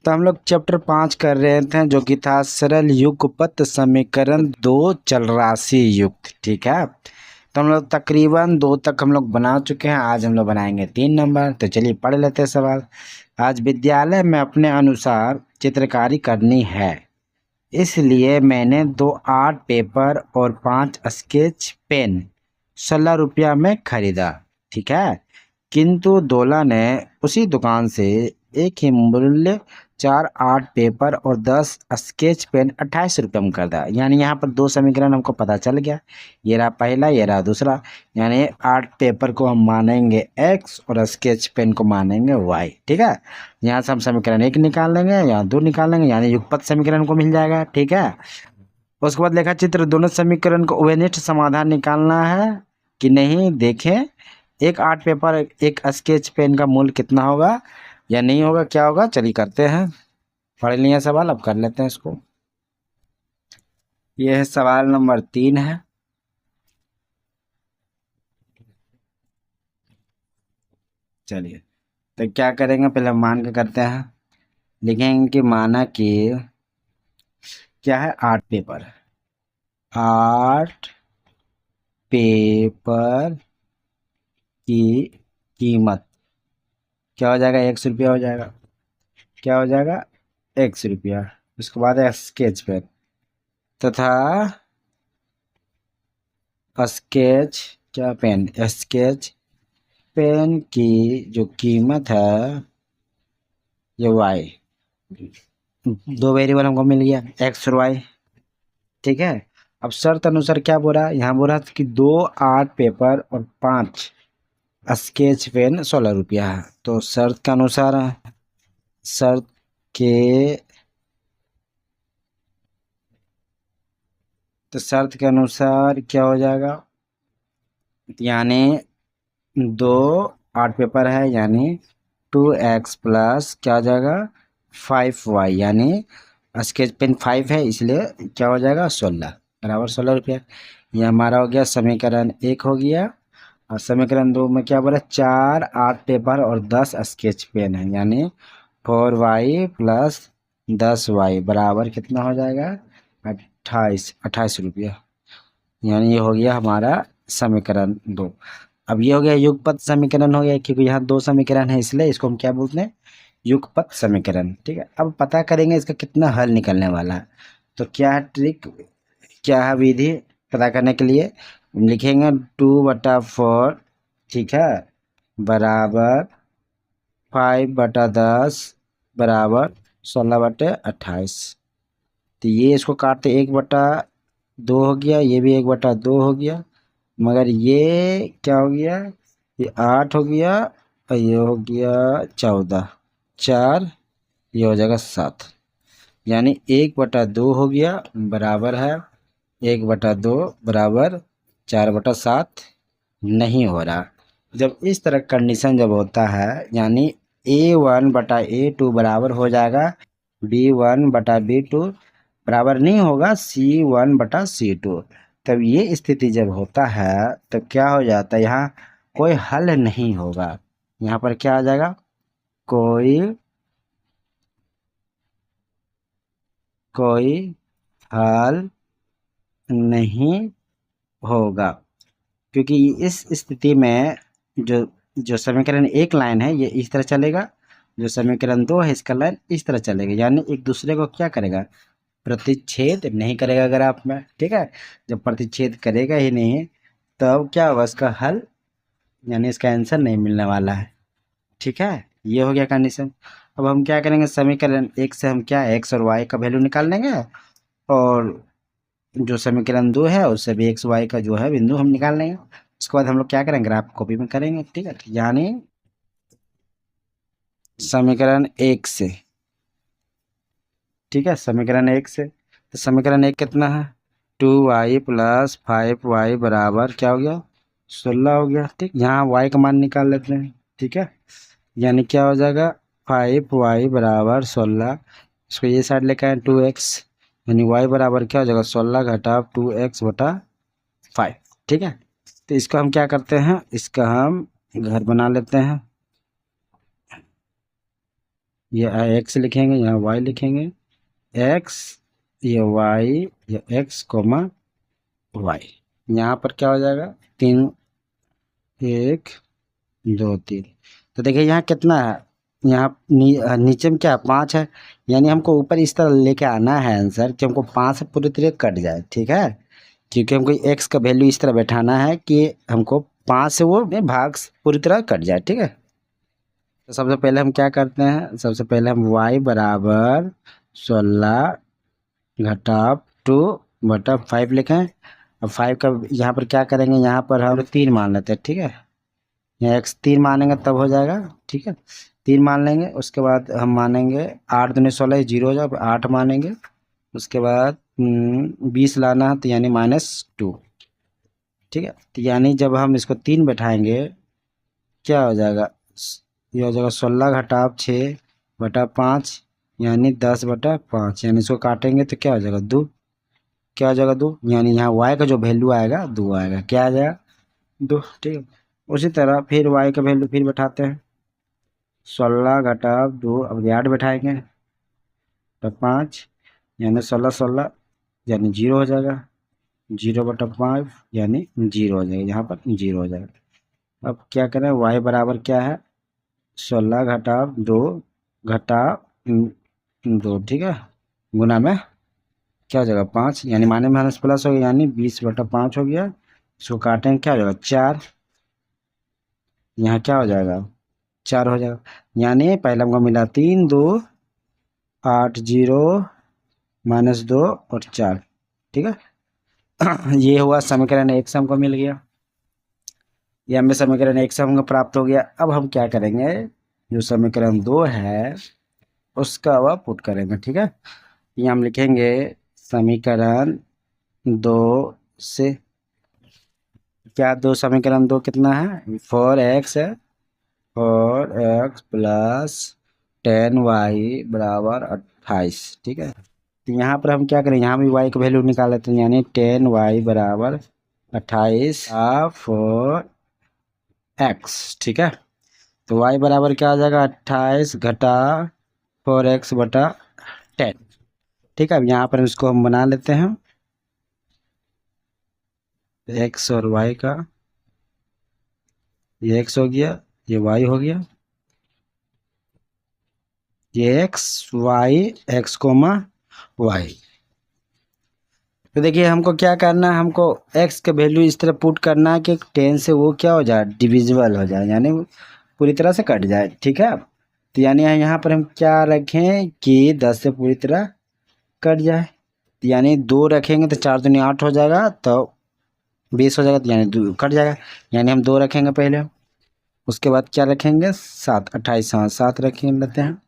तो हम लोग चैप्टर 5 कर रहे थे जो कि था सरल युगपत समीकरण दो चलराशि युक्त। ठीक है, तो हम लोग तकरीबन 2 तक हम लोग बना चुके हैं। आज हम लोग बनाएंगे 3 नंबर। तो चलिए पढ़ लेते हैं सवाल। आज विद्यालय में अपने अनुसार चित्रकारी करनी है, इसलिए मैंने 2 आर्ट पेपर और 5 स्केच पेन 16 रुपया में खरीदा। ठीक है, किंतु दोला ने उसी दुकान से एक ही मूल्य 4 आर्ट पेपर और 10 स्केच पेन 28 रुपये में कर दिया। यानी यहाँ पर 2 समीकरण हमको पता चल गया। ये रहा पहला, ये रहा दूसरा। यानी आर्ट पेपर को हम मानेंगे x और स्केच पेन को मानेंगे y। ठीक है, यहाँ से हम समीकरण 1 निकाल लेंगे, यहाँ 2 निकाल लेंगे, यानी युगपत समीकरण को मिल जाएगा। ठीक है, उसके बाद लेखा चित्र दोनों समीकरण को उभयनिष्ठ समाधान निकालना है कि नहीं देखें। एक आर्ट पेपर एक स्केच पेन का मूल्य कितना होगा या नहीं होगा, क्या होगा, चलिए करते हैं। पढ़ लिया सवाल, अब कर लेते हैं इसको। यह है सवाल नंबर 3 है। चलिए तो क्या करेंगे, पहले मान के करते हैं। लिखेंगे कि माना कि क्या है, आर्ट पेपर। आर्ट पेपर की कीमत क्या हो जाएगा, 100 रुपया हो जाएगा। क्या हो जाएगा, 100 रुपया। उसके बाद है स्केच पेन तथा स्केच क्या पेन, स्केच पेन की जो कीमत है ये वाई। 2 वेरिएबल हमको मिल गया, एक्स और वाई। ठीक है, अब शर्त अनुसार क्या बोल रहा है, यहाँ बोल रहा था कि 2 आर्ट पेपर और 5 स्केच पेन 16 रुपया है। तो शर्त के अनुसार शर्त के तो शर्त के अनुसार क्या हो जाएगा, यानी 2 आर्ट पेपर है यानी 2x प्लस क्या हो जाएगा 5y, यानी स्केच पेन 5 है इसलिए क्या हो जाएगा 16 बराबर 16 रुपया। ये हमारा हो गया समीकरण 1 हो गया। और समीकरण 2 में क्या बोला, 4 आर्ट पेपर और 10 स्केच पेन है, यानी 4y प्लस 10y बराबर कितना हो जाएगा 28 रुपया। यानी ये हो गया हमारा समीकरण 2। अब ये हो गया युगपत समीकरण हो गया, क्योंकि यहाँ 2 समीकरण है इसलिए इसको हम क्या बोलते हैं, युगपत समीकरण। ठीक है, अब पता करेंगे इसका कितना हल निकलने वाला है। तो क्या है ट्रिक, क्या है विधि पता करने के लिए, लिखेंगे 2/4 ठीक है बराबर 5/10 बराबर 16/28। तो ये इसको काटते 1/2 हो गया, ये भी 1/2 हो गया, मगर ये क्या हो गया, ये 8 हो गया और ये हो गया 14, 4 ये हो जाएगा 7, यानी 1/2 हो गया बराबर है 1/2 बराबर 4/7 नहीं हो रहा। जब इस तरह कंडीशन जब होता है, यानी A1/A2 बराबर हो जाएगा B1/B2 बराबर नहीं होगा C1/C2। तब ये स्थिति जब होता है तो क्या हो जाता है, यहाँ कोई हल नहीं होगा। यहाँ पर क्या आ जाएगा, कोई हल नहीं होगा, क्योंकि इस स्थिति में जो जो समीकरण 1 लाइन है ये इस तरह चलेगा, जो समीकरण 2 है इसका लाइन इस तरह चलेगा, यानी एक दूसरे को क्या करेगा, प्रतिच्छेद नहीं करेगा ग्राफ में। ठीक है, जब प्रतिच्छेद करेगा ही नहीं तब क्या होगा, इसका हल यानी इसका आंसर नहीं मिलने वाला है। ठीक है, ये हो गया कंडीशन। अब हम क्या करेंगे, समीकरण 1 से हम क्या एक्स और वाई का वैल्यू निकाल लेंगे, और जो समीकरण 2 है उससे भी एक्स वाई का जो है बिंदु हम निकाल लेंगे। उसके बाद हम लोग क्या करेंगे, ग्राफ कॉपी में करेंगे। ठीक है, यानी समीकरण 1 से, ठीक है समीकरण 1 से, तो समीकरण 1 कितना है, 2y प्लस 5y बराबर क्या हो गया 16 हो गया। ठीक, यहाँ y का मान निकाल लेते हैं। ठीक है, यानी क्या हो जाएगा 5y बराबर 16, इसको ये साइड लेकर आए 2x, यानी y बराबर क्या हो जाएगा 16 घटा 2x/5। ठीक है, तो इसको हम क्या करते हैं, इसका हम घर बना लेते हैं। ये एक्स लिखेंगे, यहाँ वाई लिखेंगे, एक्स, ये वाई, ये एक्स कोमा वाई। यहाँ पर क्या हो जाएगा, 3, 1 2 3। तो देखिए यहाँ कितना है, यहाँ नीचे में क्या है, 5 है। यानी हमको ऊपर इस तरह लेके आना है आंसर कि हमको 5 से पूरी तरह कट जाए, ठीक है। क्योंकि हमको एक्स का वैल्यू इस तरह बैठाना है कि हमको 5 से वो भाग पूरी तरह कट जाए, ठीक है। तो सबसे पहले हम क्या करते हैं, सबसे पहले हम y बराबर 16 घटा 2 बटा 5 लिखें। अब 5 का यहाँ पर क्या करेंगे, यहाँ पर हम 3 मान लेते हैं, ठीक है। यहाँ x 3 मानेंगे तब हो जाएगा, ठीक है। 3 मान लेंगे, उसके बाद हम मानेंगे 8 दूनी 16, 0 हो जाए, 8 मानेंगे। उसके बाद 20 लाना है तो यानी -2, ठीक है। तो यानी जब हम इसको 3 बैठाएंगे क्या हो जाएगा, ये हो जाएगा 16 घटा 6 बटा 5 यानी 10 बटा 5। यानी इसको काटेंगे तो क्या हो जाएगा, 2। क्या हो जाएगा, 2। यानी यहाँ y का जो वैल्यू आएगा 2 आएगा, क्या आ जाएगा, 2, ठीक है। उसी तरह फिर y का वैल्यू फिर बैठाते हैं, 16 घटा 2, अब 8 बैठाएंगे तो 5 यानी 16 16 यानी 0 हो जाएगा, 0 बटा 5 यानी 0 हो जाएगा, यहाँ पर 0 हो जाएगा। अब क्या करें, y बराबर क्या है, 16 घटा 2 घटा 2, ठीक है, गुना में क्या हो जाएगा 5, यानी माइनस माइनस प्लस हो गया, यानी 20 बटा 5 हो गया। इसको काटेंगे क्या हो जाएगा, 4। यहाँ क्या हो जाएगा, 4 हो जाएगा। यानी पहले हमको मिला 3 2 8 0 -2 और 4, ठीक है। ये हुआ समीकरण 1 से हमको मिल गया, ये हमें समीकरण 1 से हमको प्राप्त हो गया। अब हम क्या करेंगे, जो समीकरण 2 है उसका वह पुट करेंगे, ठीक है। ये हम लिखेंगे समीकरण 2 से क्या, 2 समीकरण 2 कितना है, 4x है, 4x प्लस 10y बराबर 28, ठीक है। तो यहाँ पर हम क्या करें, यहाँ भी y का वैल्यू निकाल लेते हैं, यानी 10y बराबर 28 4x, ठीक है। तो y बराबर क्या आ जाएगा, 28 घटा 4x बटा 10, ठीक है। अब यहाँ पर इसको हम बना लेते हैं, x और y का, ये x हो गया, ये y हो गया, ये x कोमा y। तो देखिए हमको क्या करना है, हमको x का वैल्यू इस तरह पुट करना है कि 10 से वो क्या हो जाए, डिविजिबल हो जाए, यानी पूरी तरह से कट जाए, ठीक है। तो यानी यहाँ पर हम क्या रखें कि 10 से पूरी तरह कट जाए, तो यानी 2 रखेंगे तो 4 दूनी 8 हो जाएगा, तो 20 हो जाएगा, तो यानी 2 कट जाएगा। यानी हम 2 रखेंगे पहले, उसके बाद क्या रखेंगे, 7, 28, हाँ 7 रखेंगे लेते हैं।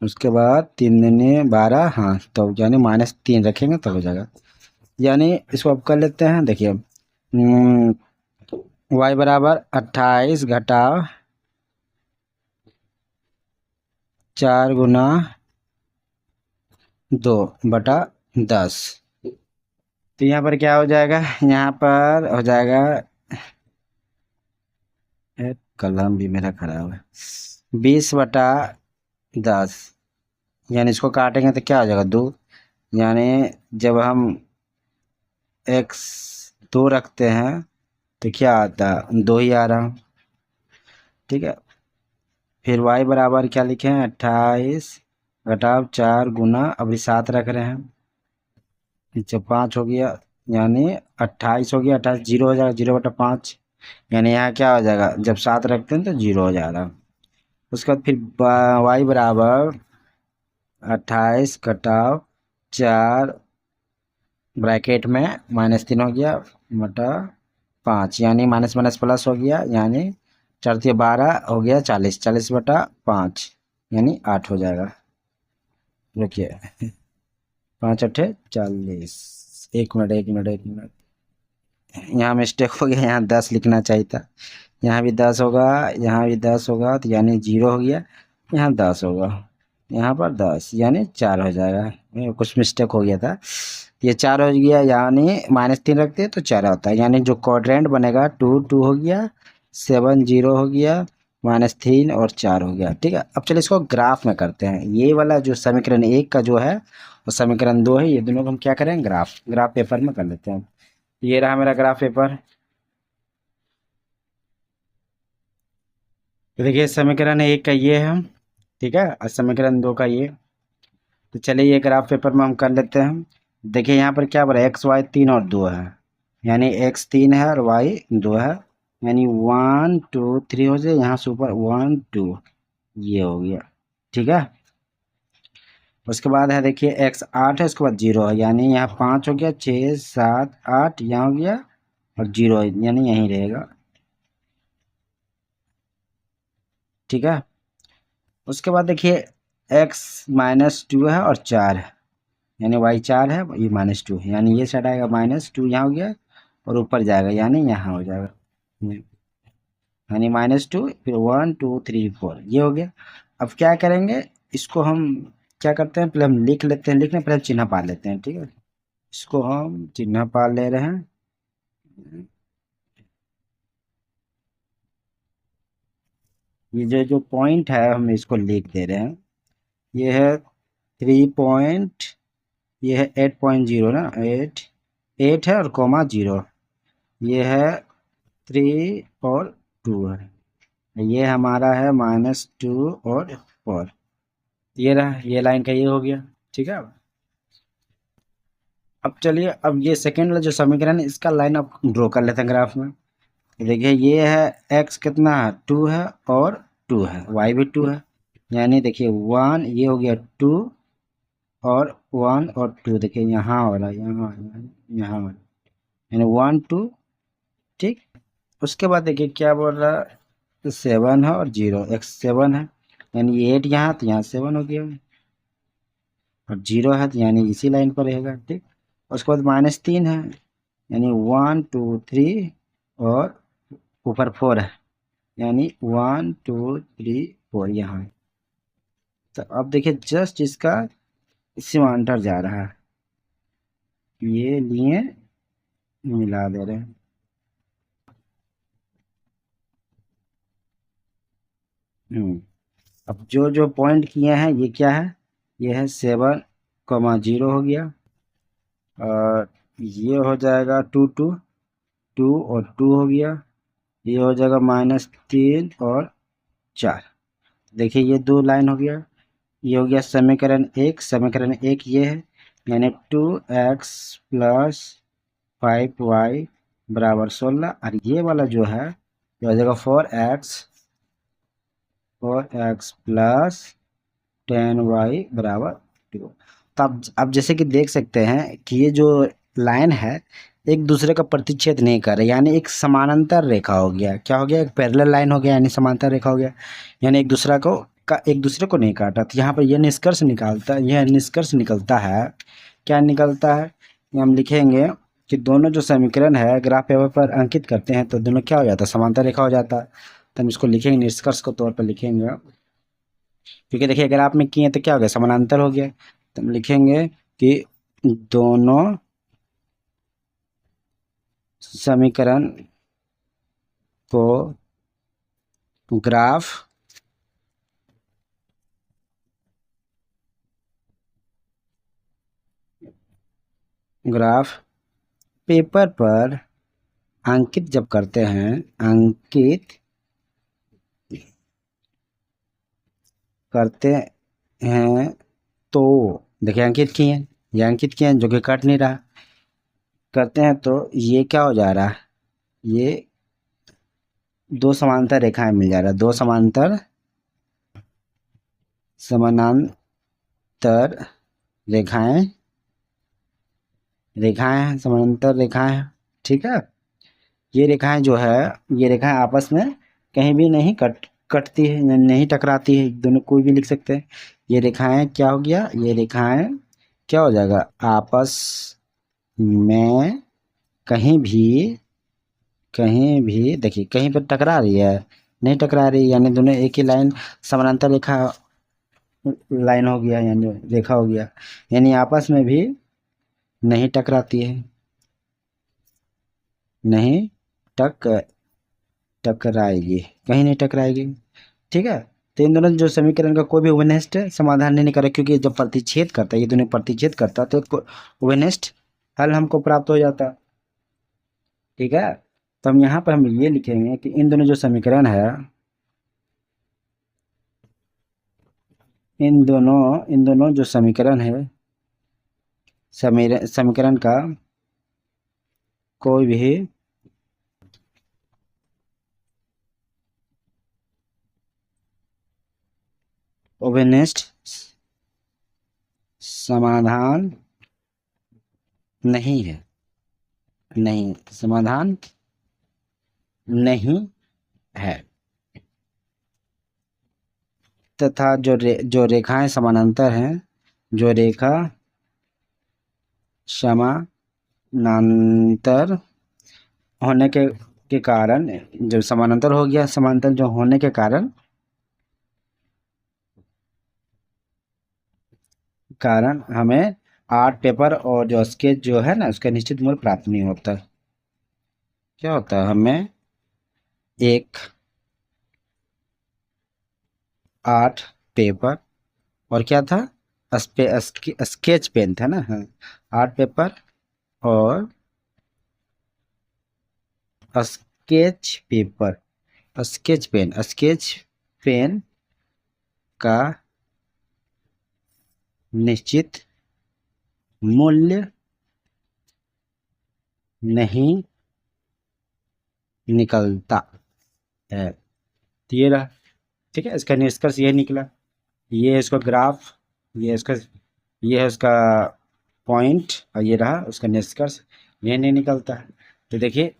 उसके बाद 3 दूनी 12, हाँ तो यानी -3 रखेंगे तब हो जाएगा। यानी इसको अब कर लेते हैं, देखिए y बराबर 28 घटा 4 गुना 2 बटा 10। तो यहाँ पर क्या हो जाएगा, यहाँ पर हो जाएगा, कलम भी मेरा खराब है, 20 बटा 10, यानी इसको काटेंगे तो क्या हो जाएगा, 2। यानी जब हम x 2 रखते हैं तो क्या आता है, 2 ही आ रहा, ठीक है। फिर y बराबर क्या लिखे हैं, 28 घटाव 4 गुना, अभी 7 रख रहे हैं, नीचे 5 हो गया, यानी 28 हो गया, 28 0 हो जाएगा, 0 बटा 5, यानी यहाँ क्या हो जाएगा, जब 7 रखते हैं तो 0 हो जाएगा। उसके बाद फिर y बराबर 28 घटाव 4 ब्रैकेट में -3 हो गया बटा 5, यानी माइनस माइनस प्लस हो गया, यानी 4 से 12 हो गया 40, 40 बटा 5 यानी 8 हो जाएगा। देखिए 5 8 40, 1 मिनट, यहाँ मिस्टेक हो गया, यहाँ 10 लिखना चाहिए था, यहाँ भी 10 होगा, यहाँ भी 10 होगा, तो यानी 0 हो गया, यहाँ 10 होगा, यहाँ पर 10 यानी 4 हो जाएगा, कुछ मिस्टेक हो गया था, ये 4 हो गया, यानी -3 रखते हैं तो 4 होता है, यानी जो क्वाड्रेंट बनेगा 2 2 हो गया, 7 0 हो गया, -3 और 4 हो गया। ठीक है, अब चलिए इसको ग्राफ में करते हैं। ये वाला जो समीकरण 1 का जो है और समीकरण 2 है, ये दोनों को हम क्या करें, ग्राफ पेपर में कर लेते हैं। ये रहा मेरा ग्राफ पेपर। तो देखिए समीकरण 1 का ये है, ठीक है, और समीकरण 2 का ये। तो चलिए ये ग्राफ पेपर में हम कर लेते हैं। देखिए यहाँ पर क्या बोला, एक्स वाई 3 और 2 है, यानी एक्स 3 है और वाई 2 है, यानी 1 2 3 हो जाए, यहाँ से ऊपर 1 2, ये हो गया। ठीक है, उसके बाद है देखिए एक्स 8 है, उसके बाद 0 है, यानी यहाँ 5 हो गया, 6 7 8 यहाँ हो गया और 0 यानी यहीं रहेगा। ठीक है, उसके बाद देखिए x -2 है और 4 है, यानी y 4 है, ये -2 है, यानी ये साइड आएगा -2, यहाँ हो गया और ऊपर जाएगा यानी यहाँ हो जाएगा, यानी -2 फिर 1 2 3 4, ये हो गया। अब क्या करेंगे, इसको हम क्या करते हैं, पहले हम लिख लेते हैं, लिखने पहले चिन्ह पा लेते हैं। ठीक है, इसको हम चिन्ह पा ले रहे हैं। ये जो पॉइंट है हम इसको लिख दे रहे हैं। ये है 3 पॉइंट, ये है 8.0 ना, 8 है और कोमा 0, ये है 3 और 2 है, ये हमारा है -2 और 4, ये रहा, ये लाइन का ये हो गया। ठीक है, अब चलिए अब ये सेकेंड वाला जो समीकरण है इसका लाइन अब ड्रॉ कर लेते हैं ग्राफ में। देखिए ये है x कितना है, 2 है और 2 है, y भी 2 है, यानी देखिए 1, ये हो गया 2 और 1 और 2, देखिए यहाँ हो रहा है, यहाँ हो रहा है, यानी 1 2। ठीक, उसके बाद देखिए क्या बोल रहा है, 7 है और 0, x 7 है, यानी 8 यहाँ, तो यहाँ 7 हो गया, और 0 है तो यानी इसी लाइन पर रहेगा। ठीक, उसके बाद -3 है, यानी 1 2 3 और ऊपर 4 है, यानी 1 2 3 4 यहाँ है। तो अब देखिए जस्ट इसका समांतर जा रहा है, ये लिए मिला दे रहे हैं। अब जो जो पॉइंट किए हैं ये क्या है, ये है 7, 0 हो गया, और ये हो जाएगा 2 2 2 और 2 हो गया, ये हो जाएगा -3 और 4। देखिए ये 2 लाइन हो गया, ये हो गया समीकरण 1। समीकरण 1 ये है, यानी 2x + 5y = 16, और ये वाला जो है ये हो जाएगा 4x + 10y = 2। तो अब जैसे कि देख सकते हैं कि ये जो लाइन है एक दूसरे का प्रतिच्छेद नहीं कर रहे, यानी एक समानांतर रेखा हो गया। क्या हो गया, एक पैरेलल लाइन हो गया, यानी समांतर रेखा हो गया, यानी एक दूसरे को नहीं काटा। तो यहाँ पर यह निष्कर्ष निकलता है, क्या निकलता है, ये हम लिखेंगे कि दोनों जो समीकरण है ग्राफ पेपर पर अंकित करते हैं तो दोनों क्या हो जाता है, समांतर रेखा हो जाता है। तो हम इसको लिखेंगे, निष्कर्ष के तौर पर लिखेंगे, क्योंकि देखिए अगर आप में किए तो क्या हो गया, समानांतर हो गया। तो हम लिखेंगे कि दोनों समीकरण को ग्राफ पेपर पर अंकित जब करते हैं, तो देखिए अंकित किए हैं, ये अंकित किए हैं जो कि कट नहीं रहा, करते हैं तो ये क्या हो जा रहा है, ये 2 समांतर रेखाएं मिल जा रहा है, 2 समानांतर समानांतर रेखाएं। ठीक है, ये रेखाएं जो है, ये रेखाएं आपस में कहीं भी नहीं कटती है, नहीं टकराती है, दोनों कोई भी लिख सकते हैं। ये रेखाएं क्या हो गया, ये रेखाएं क्या हो जाएगा, आपस में कहीं भी देखिए कहीं पर टकरा रही है, नहीं टकरा रही, यानी दोनों एक ही लाइन, समानांतर रेखा लाइन हो गया, यानी रेखा हो गया, यानी आपस में भी नहीं टकराती है, नहीं टकराएगी, कहीं नहीं टकराएगी। ठीक है, तो इन दोनों जो समीकरण का कोई भी ओवेनेस्ट समाधान नहीं करेगा, क्योंकि जब प्रतिच्छेद करता है, ये दोनों प्रतिच्छेद करता है तो ओवेनेस्ट हल हमको प्राप्त हो जाता। ठीक है, तो हम यहाँ पर हम ये लिखेंगे कि इन दोनों जो समीकरण है, इन दोनों जो समीकरण है, समीकरण का कोई भी ओवेनेस्ट समाधान नहीं है, नहीं समाधान नहीं है, तथा जो रेखाएं समानांतर हैं, जो रेखा समानांतर होने के कारण, जब समानांतर हो गया, समानांतर जो होने के कारण हमें आर्ट पेपर और जो स्केच जो है ना, उसका निश्चित मूल्य प्राप्त नहीं होता। क्या होता है, हमें एक आर्ट पेपर और क्या था, स्केच पेन था ना, हाँ, आर्ट पेपर और स्केच पेन का निश्चित मूल्य नहीं निकलता है। तो ये रहा, ठीक है, इसका निष्कर्ष ये निकला, ये है इसका ग्राफ, ये है उसका पॉइंट, और ये रहा उसका निष्कर्ष, ये नहीं निकलता। तो देखिए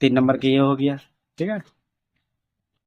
3 नंबर के ये हो गया। ठीक है।